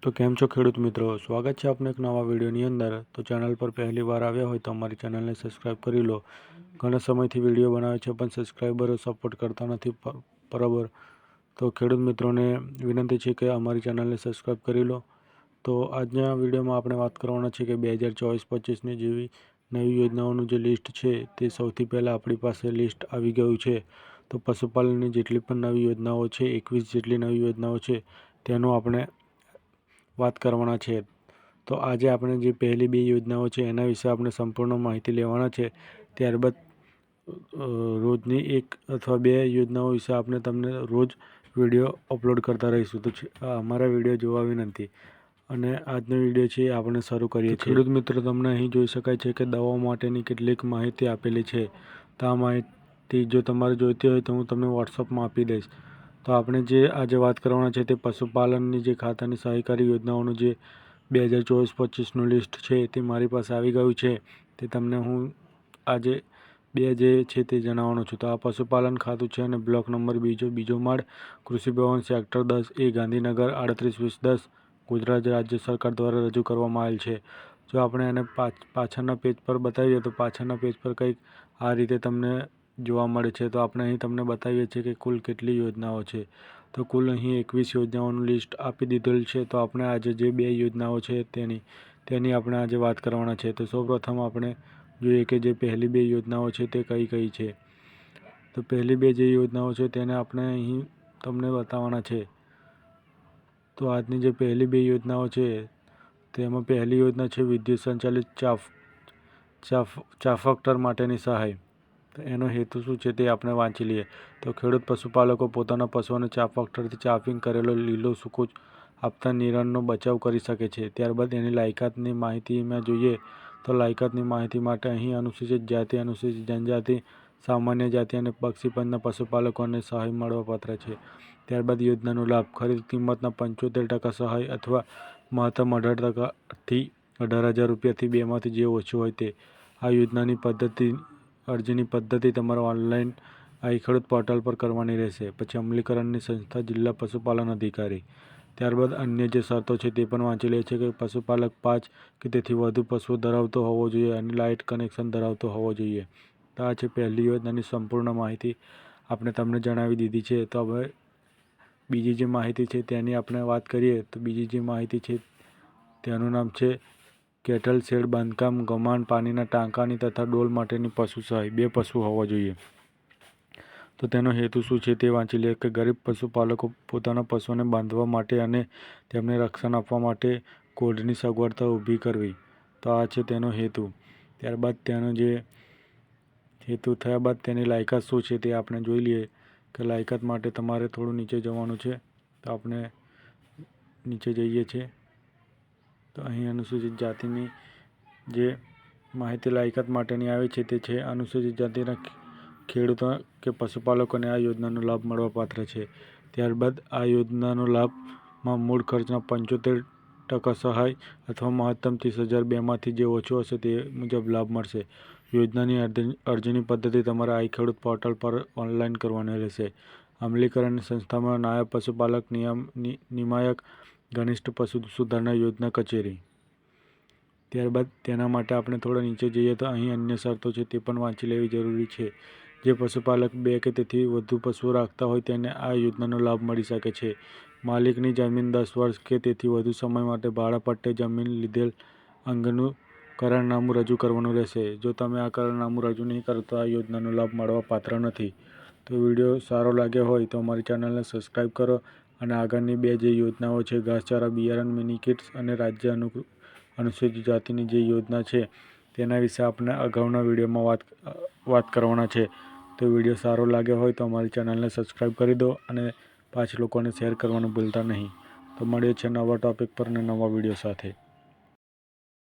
તો કેમ છો ખેડૂત મિત્રો, સ્વાગત છે આપને એક નવા વિડીયોની અંદર। તો ચેનલ પર પહેલી વાર આવ્યા હોય તો અમારી ચેનલને સબસ્ક્રાઈબ કરી લો। ઘણા સમયથી વિડીયો બનાવે છે પણ સબસ્ક્રાઈબરો સપોર્ટ કરતા નથી બરાબર। તો ખેડૂત મિત્રોને વિનંતી છે કે અમારી ચેનલને સબસ્ક્રાઈબ કરી લો। તો આજના વિડીયોમાં આપણે વાત કરવાના છે કે 2024-25ની જેવી નવી યોજનાઓનું જે લિસ્ટ છે તે સૌથી પહેલાં આપણી પાસે લિસ્ટ આવી ગયું છે। તો પશુપાલનની જેટલી પણ નવી યોજનાઓ છે, 21 જેટલી નવી યોજનાઓ છે તેનું આપણે વાત કરવાના છે। તો આજે આપણે જે પહેલી 2 યોજનાઓ છે એના વિશે આપણે સંપૂર્ણ માહિતી લેવાના છે। ત્યારબાદ રોજની 1 અથવા 2 યોજનાઓ વિશે આપણે તમને રોજ વિડીયો અપલોડ કરતા રહીશું। તો અમારા વિડીયો જોવા વિનંતી અને આજનો વિડીયો છે આપણે શરૂ કરીએ છીએ। ખેડૂત મિત્રો, તમને અહીં જોઈ શકાય છે કે દવાઓ માટેની કેટલીક માહિતી આપેલી છે। તો આ માહિતી જો તમારે જોઈતી હોય તો હું તમને વોટ્સઅપમાં આપી દઈશ। તો આપણે જે આજે વાત કરવાના છે તે પશુપાલનની જે ખાતાની સહાયકારી યોજનાઓનું જે 2024-25નું લિસ્ટ છે તે મારી પાસે આવી ગયું છે। તે તમને હું આજે 2 જે છે તે જણાવવાનો છું। તો આ પશુપાલન ખાતું છે અને બ્લોક નંબર બીજો માળ, કૃષિ ભવન, સેક્ટર 10A, ગાંધીનગર 382010, ગુજરાત રાજ્ય સરકાર દ્વારા રજૂ કરવામાં આવેલ છે। જો આપણે એને પાછળના પેજ પર બતાવીએ તો પાછળના પેજ પર કંઈક આ રીતે તમને જોવા મળે છે। તો આપણે અહીં તમને બતાવીએ છીએ કે કુલ કેટલી યોજનાઓ છે। તો કુલ અહીં 21 યોજનાઓનું લિસ્ટ આપી દીધેલ છે। તો આપણે આજે જે 2 યોજનાઓ છે તેની આપણે આજે વાત કરવાના છે। તો સૌપ્રથમ આપણે જોઈએ કે જે પહેલી 2 યોજનાઓ છે તે કઈ કઈ છે। તો પહેલી 2 જે યોજનાઓ છે તેને આપણે અહીં તમને બતાવવાના છે। તો આજની જે પહેલી 2 યોજનાઓ છે તેમાં પહેલી યોજના છે વિદ્યુત સંચાલિત ચાફકટર માટેની સહાય। તો એનો હેતુ શું છે તે આપણે વાંચી લઈએ। તો ખેડૂત પશુપાલકો પોતાના પશુઓને ચાફકટરથી ચાફિંગ કરેલો લીલો સૂકો આપતા નિરણનો બચાવ કરી શકે છે। ત્યારબાદ એની લાયકાતની માહિતીમાં જોઈએ તો લાયકાતની માહિતી માટે અહીં અનુસૂચિત જાતિ, અનુસૂચિત જનજાતિ, સામાન્ય જાતિ અને પક્ષીપંચના પશુપાલકોને સહાય મળવાપાત્ર છે। ત્યારબાદ યોજનાનો લાભ, ખરીદ કિંમતના 75% સહાય અથવા મહત્તમ 18%થી 18,000 રૂપિયાથી બેમાંથી જે ઓછું હોય તે। આ યોજનાની અરજીની પદ્ધતિ તમારે ઓનલાઈન iખેડૂત પોર્ટલ પર કરવાની રહેશે। પછી અમલીકરણની સંસ્થા જિલ્લા પશુપાલન અધિકારી। ત્યારબાદ અન્ય જે શરતો છે તે પણ વાંચી લે છે કે પશુપાલક 5 કે તેથી વધુ પશુઓ ધરાવતો હોવો જોઈએ અને લાઇટ કનેક્શન ધરાવતો હોવો જોઈએ। તો આ છે પહેલી યોજનાની સંપૂર્ણ માહિતી આપણે તમને જણાવી દીધી છે। તો હવે બીજી જે માહિતી છે તેની આપણે વાત કરીએ તો બીજી જે માહિતી છે તેનું નામ છે કેટલ શેડ બાંધકામ, ગમાણ, પાણીના ટાંકાની તથા ડોલ માટેની પશુ સહાય। 2 પશુ હોવા જોઈએ। તો તેનો હેતુ શું છે તે વાંચી લે કે ગરીબ પશુપાલકો પોતાના પશુઓને બાંધવા માટે અને તેમને રક્ષણ આપવા માટે કોઢની સગવડતા ઊભી કરવી। તો આ છે તેનો હેતુ। ત્યારબાદ તેનો જે હેતુ થયા બાદ તેની લાયકાત શું છે તે આપણે જોઈ લઈએ કે લાયકાત માટે તમારે થોડું નીચે જવાનું છે। તો આપણે નીચે જઈએ છીએ તો અહીં અનુસૂચિત જાતિની જે માહિતી લાયકાત માટેની આવે છે તે છે અનુસૂચિત જાતિના ખેડૂતો કે પશુપાલકોને આ યોજનાનો લાભ મળવાપાત્ર છે। ત્યારબાદ આ યોજનાનો લાભમાં મૂળ ખર્ચના 75% સહાય અથવા મહત્તમ 30,000 બેમાંથી જે ઓછું હશે તે મુજબ લાભ મળશે। યોજનાની અરજીની પદ્ધતિ તમારે iખેડૂત પોર્ટલ પર ઓનલાઈન કરવાની રહેશે। અમલીકરણની સંસ્થામાં નાયબ પશુપાલક નિયામક, ઘનિષ્ઠ પશુ સુધારણા યોજના કચેરી। ત્યારબાદ તેના માટે આપણે થોડા નીચે જઈએ તો અહીં અન્ય શરતો છે તે પણ વાંચી લેવી જરૂરી છે। જે પશુપાલક 2 કે તેથી વધુ પશુઓ રાખતા હોય તેને આ યોજનાનો લાભ મળી શકે છે। માલિકની જમીન 10 વર્ષ કે તેથી વધુ સમય માટે ભાડા પટ્ટે જમીન લીધેલ અંગેનું કરારનામું રજૂ કરવાનું રહેશે। જો તમે આ કરારનામું રજૂ નહીં કરો તો આ યોજનાનો લાભ મળવાપાત્ર નથી। તો વિડીયો સારો લાગ્યો હોય તો અમારી ચેનલને સબસ્ક્રાઈબ કરો અને આગળની 2 જે યોજનાઓ છે ઘાસચારા બિયારણ મિની કિટ્સ અને રાજ્ય અનુસૂચિત જાતિની જે યોજના છે તેના વિશે આપણે અગાઉના વિડીયોમાં વાત કરવાના છે। તો વિડીયો સારો લાગ્યો હોય તો અમારી ચેનલને સબસ્ક્રાઈબ કરી દો અને 5 લોકોને શેર કરવાનું ભૂલતા નહીં। તો મળીએ છીએ નવા ટોપિક પર અને નવા વિડીયો સાથે।